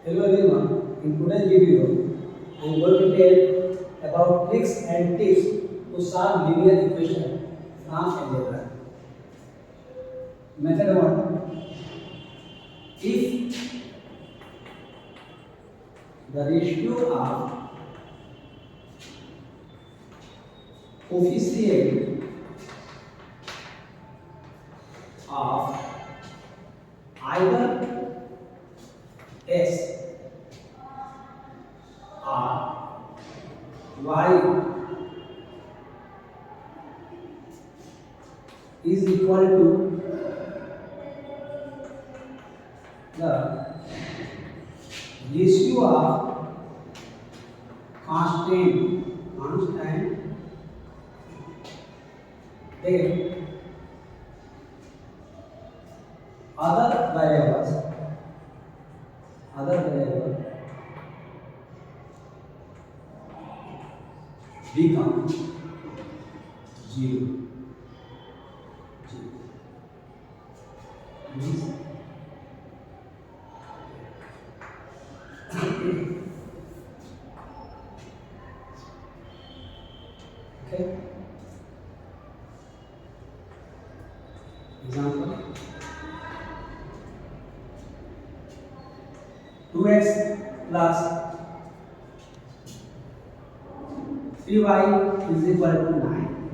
Hello everyone, in today's video, I am going to tell about tricks and tips to solve linear equation from algebra. Method 1. If the ratio of coefficient of either x or y is equal to the ratio of constant then other variables become 0. Means okay. Example 2x plus 3y is equal to 9.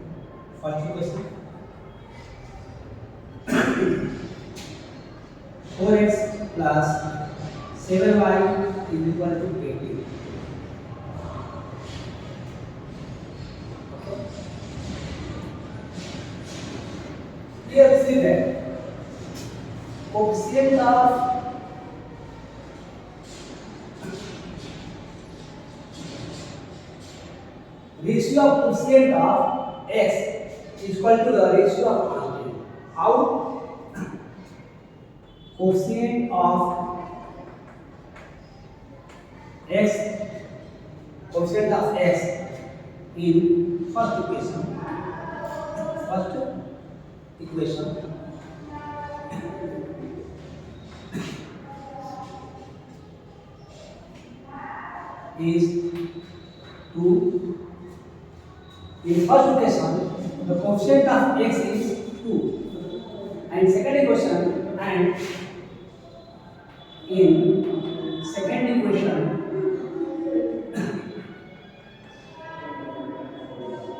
First equation 4x plus 7y is equal to 18. Here see that coefficient of ratio of coefficient of x is equal to the ratio of constant. How? Coefficient of x in first equation is 2. In first equation, the coefficient of x is 2, and second equation, and in second equation,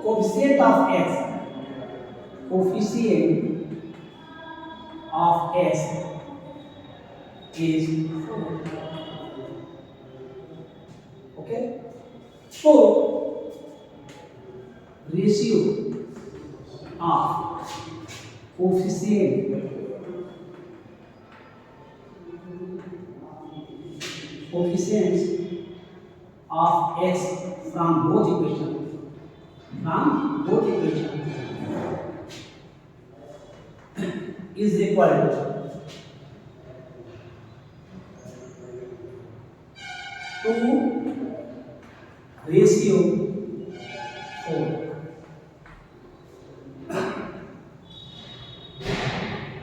coefficient of x is 4. Okay, so ratio of coefficients of x from both equations is equal to 2 ratio 4.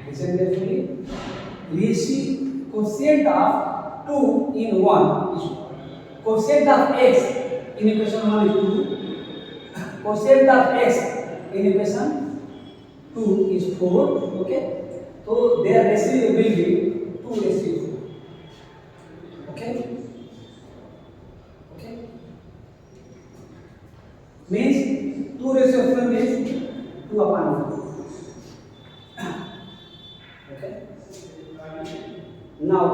Listen carefully. Ratio coefficient of 2 in 1 is 2. Coefficient of x in equation 1 is 2. Coefficient of x in equation 2 is 4. Okay. So their ratio will be 2 ratio 4. Okay. Means 2 ratio 4 means 2 upon 4. Okay. Now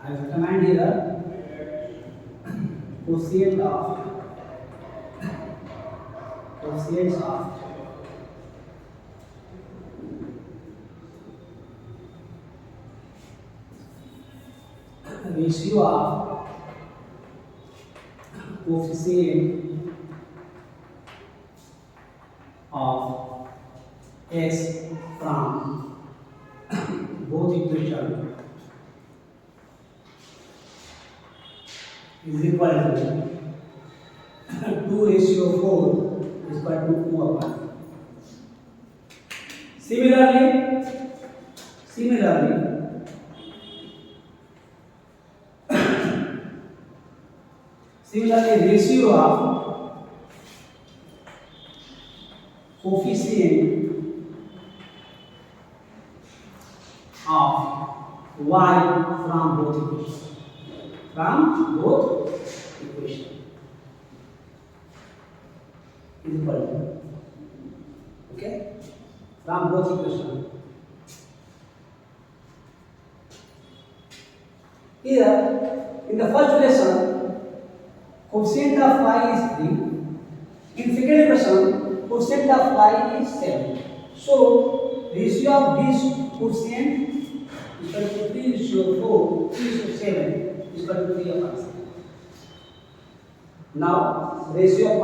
I will command here coefficients of ratio of coefficient of x from both equations is equal to 2 ratio 4 is equal to 2 upon Similarly, ratio of coefficient of y from both equations. Is equal to, okay, from both equations. Here, in the first relation, coefficient of y is 3. In second equation, coefficient of y is 7. So, ratio of this coefficient is equal to 3 ratio 4, 3 ratio 7 is equal to 3 upon 7. Now, ratio of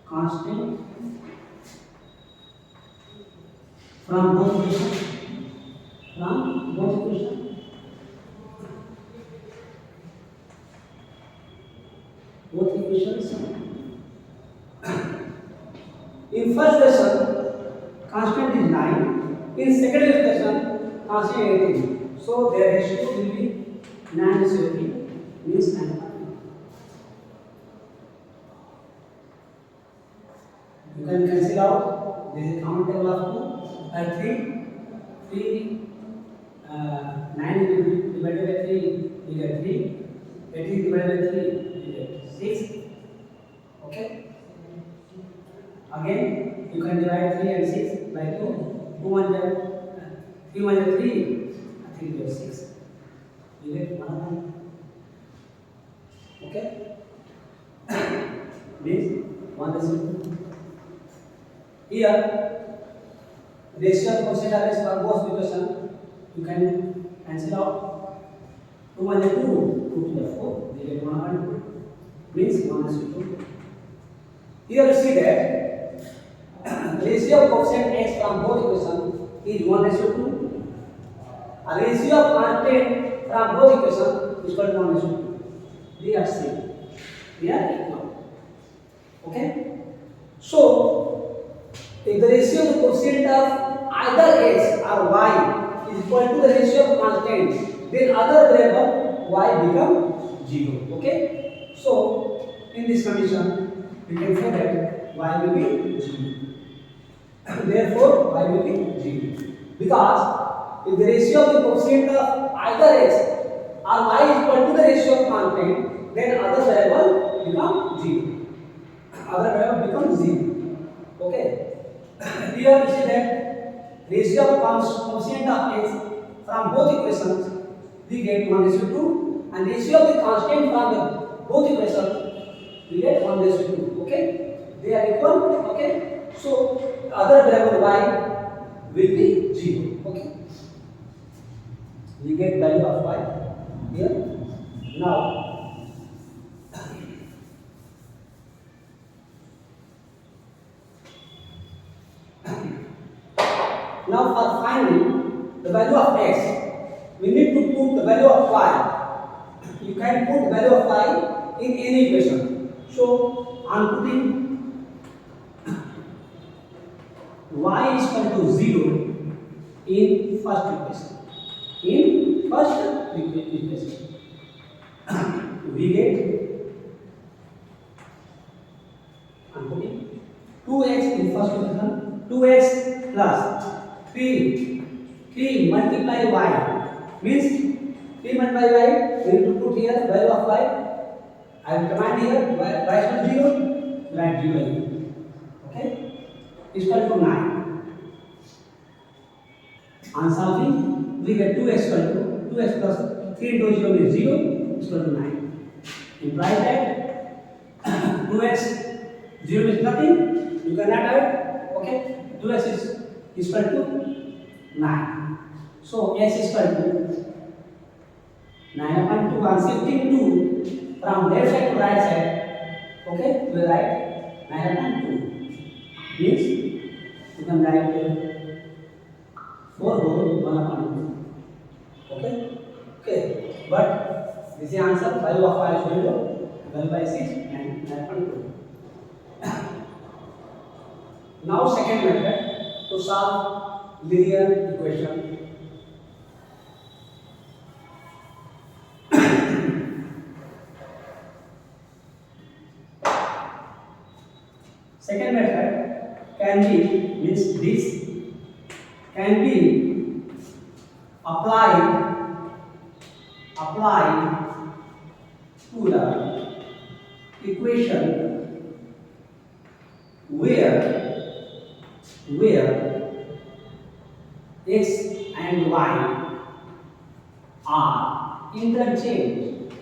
constant from both equations. Both equations. In first equation, constant is 9. In second equation, constant 18. So their ratio will be 9:18, means 9. You can cancel out. This is common table of 2 3. 9 divided by 3, we get 3. 18 divided by 3, we get 6. Okay. Again, you can divide 3 and 6 by 2. 2 1 3 1 3. 3 gives 6. You get 1. Okay. Means 1:2. Here, ratio of coefficient of x for both equation, you can cancel out. 2 1 2, 2 to the 4, they get 1 means 1:2. Here you see that ratio of coefficient x from both equation is 1:2. A ratio of constant from both equation is equal to 1:2. They are same. They are equal. Okay. So, if the ratio of the coefficient of either x or y is equal to the ratio of constant, then other variable y become 0. Okay. So, in this condition, we can say that y will be 0. Therefore, y will be 0. Because if the ratio of the coefficient of either x or y is equal to the ratio of constant, then other variable become 0. Other variable becomes 0. Okay. Here we see that ratio of coefficient of x from both equations we get 1:2, and ratio of the constant from the both equations we get 1:2. Okay, they are equal. Okay, so other variable y will be 0. Okay, we get value of y here. Now for finding the value of x, we need to put the value of y. You can put the value of y in any equation. So I am putting y is equal to 0 in first equation. We get, I am putting 2x in first equation. 2x plus 3 multiply y means 3 multiply y. We need to put here value of y. I will command here y is equal to 0. Write 0 here. Okay, is equal to 9. On solving, we get 2x equal to 2x plus 3 into 0 means 0 is equal to 9. Implies that 2x 0 means nothing. You cannot add. Okay, 2x is equal to 9. So x is equal to 9 upon 2. I am shifting 2 from left side to right side. Okay, we will write 9 upon 2. Means you can write 4 whole 1 upon 2. Okay, but this is answer. Value of y is 0. Value by 6 and 9 upon 2. Now second method to solve linear equation. Second method can be means this can be applied to the equation where x and y are interchanged.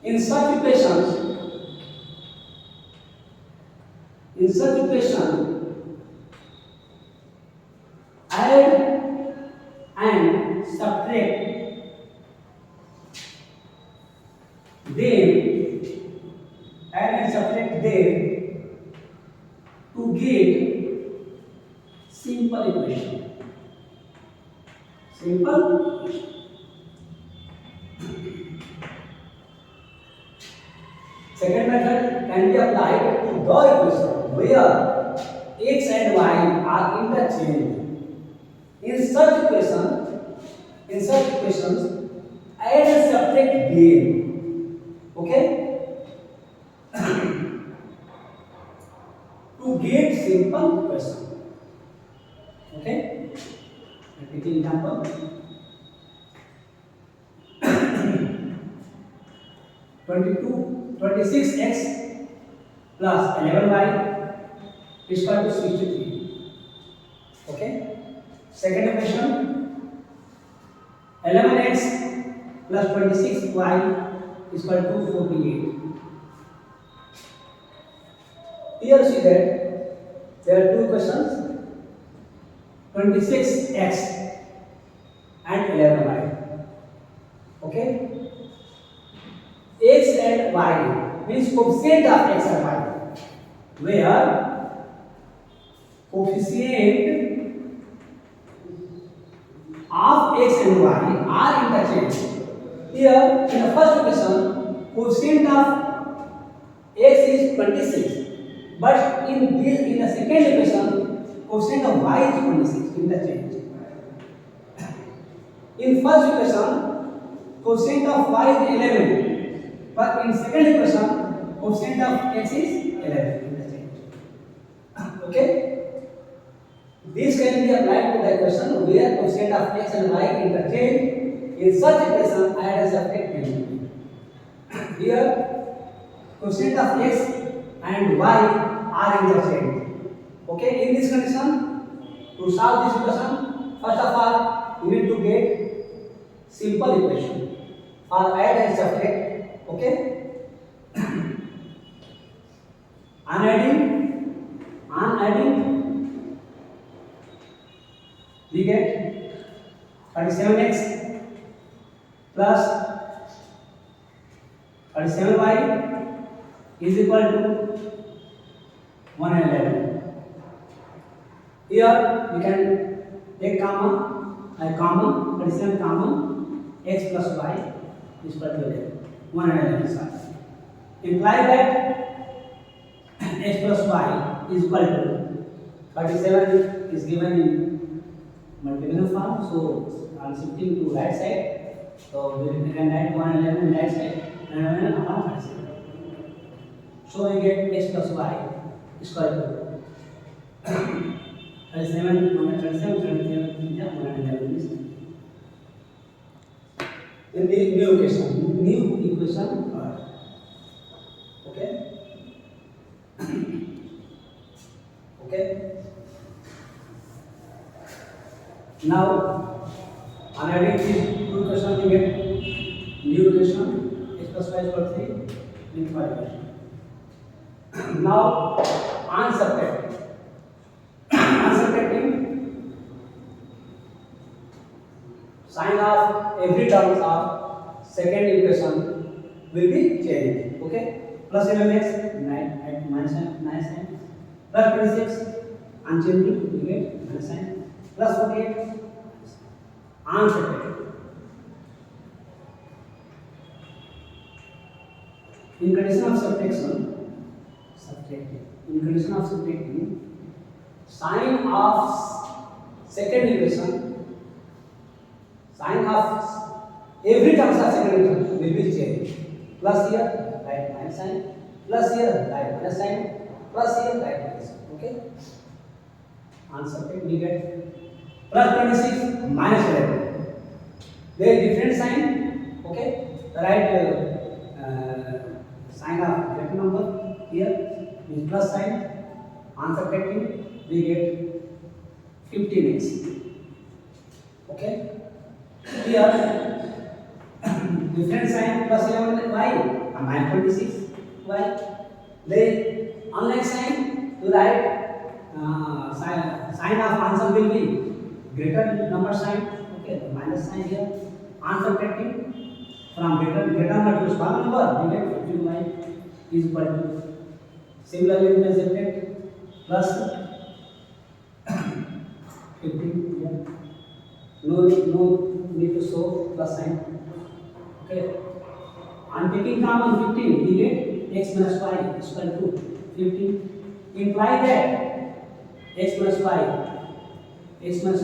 In such equation, add and subtract them, to get simple equation. Second method can be applied to the equation where x and y are interchanged. In such equations, add and subtract them. Okay? To get simple equation. Okay? Let me take example. 26x plus 11y is equal to 63. Okay? Second equation, 11x plus 26y is equal to 48. Here you see that there are two equations, 26x and 11y. Okay? X and y means coefficient of x and y, where coefficient of x and y are interchanged. Here in the first equation, coefficient of x is 26, but in the second equation, coefficient of y is 26, interchange. In first equation, coefficient of y is 11. But in second equation, coefficient of x is 11. Interchange. Okay? This can be applied to the equation where coefficient of x and y interchange. In such equation, add and subtract them. Here, coefficient of x and y are interchanged. Okay? In this condition, to solve this equation, first of all, you need to get simple equation for add and subtract. Okay? On adding, we get 37x plus 37y is equal to 111. Here we can take common, 37 common, x plus y is equal to 11. 111. Imply that x plus y is equal to 37 is given in multiplication form, so I am shifting to right side. So we can write 111 right side and 111 upon 37. So we get x plus y is equal to 37, 111. In the new equation, okay? Okay? Now, on adding these two equations, we get new equation, x plus y is equal to 3, with y equation. Now, on subtracting, sign of every terms of second equation will be changed. Okay? Plus 11x, 9 minus 9 sign. Plus 26, unchanging, we get minus sign. Plus 48, unsubtracted. In condition of subtraction, in condition of subtracting, sign of second equation, sign of every terms of second equation will be changed. Plus here, write minus sign. Plus here, write minus sign. Plus here, write minus sign. Okay. Answer we get plus 26 minus 11. There is different sign. Okay. The right sign of greater number here is plus sign. On subtracting, we get 15x. Okay. Here different sign plus 11y and minus 26y. Then unlike sign to write sign of answer will be greater number sign. Okay, the minus sign here. On subtracting from greater number to small number, we get 15y is equal to. Similarly, we can subtract plus 15 here. No need to show plus sign. Okay. On taking common 15, we get x minus y is equal to 15. Imply that x minus y is equal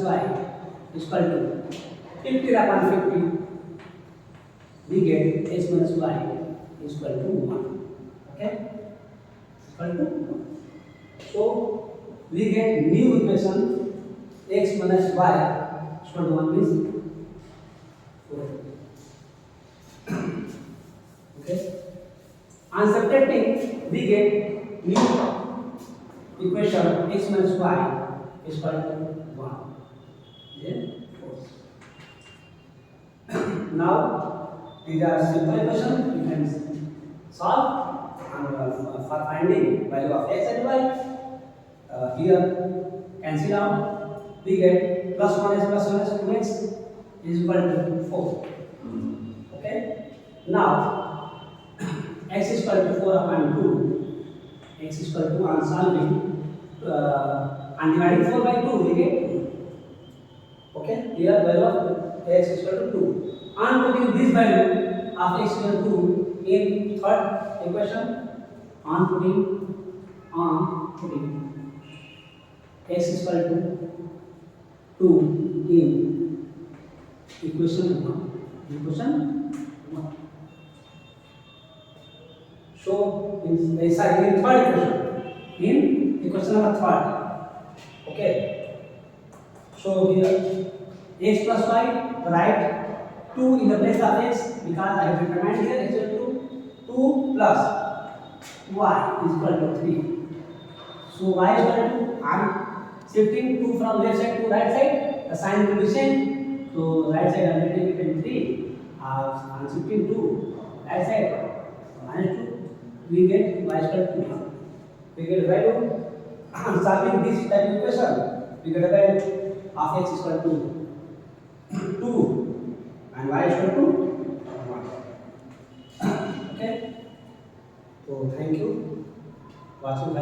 to 50 upon 50. We get x minus y is equal to 1. Okay. Equal to 1. So we get new equation x minus y is equal to 1 means 4. Okay. On subtracting, we get new equation x minus y is equal to 1. Then 4. Now, these are simple equations. You can solve and for finding value of x and y. Here, cancel out. We get plus 1s plus 1s 2x is equal to 4. Okay. Now, x is equal to 4 upon 2. X is equal to on solving and dividing 4 by 2 we get 2. Okay. Here value of x is equal to 2. On putting this value of x equal to 2 in third equation, on putting x is equal to 2 in equation 1. So in third equation, in equation number third. Okay. So here x plus y, write 2 in the place of x because I have determined here x is equal to 2 plus y is equal to 3. So y is equal to, I am shifting 2 from left side to right side, the sign will be same. So right side I am taking 3, I am shifting 2 right side minus 2. We get y is equal to 1. We get value solving this type of equation. We get a value of x is equal to 2 and y is equal to 1. Okay. So thank you. Watching.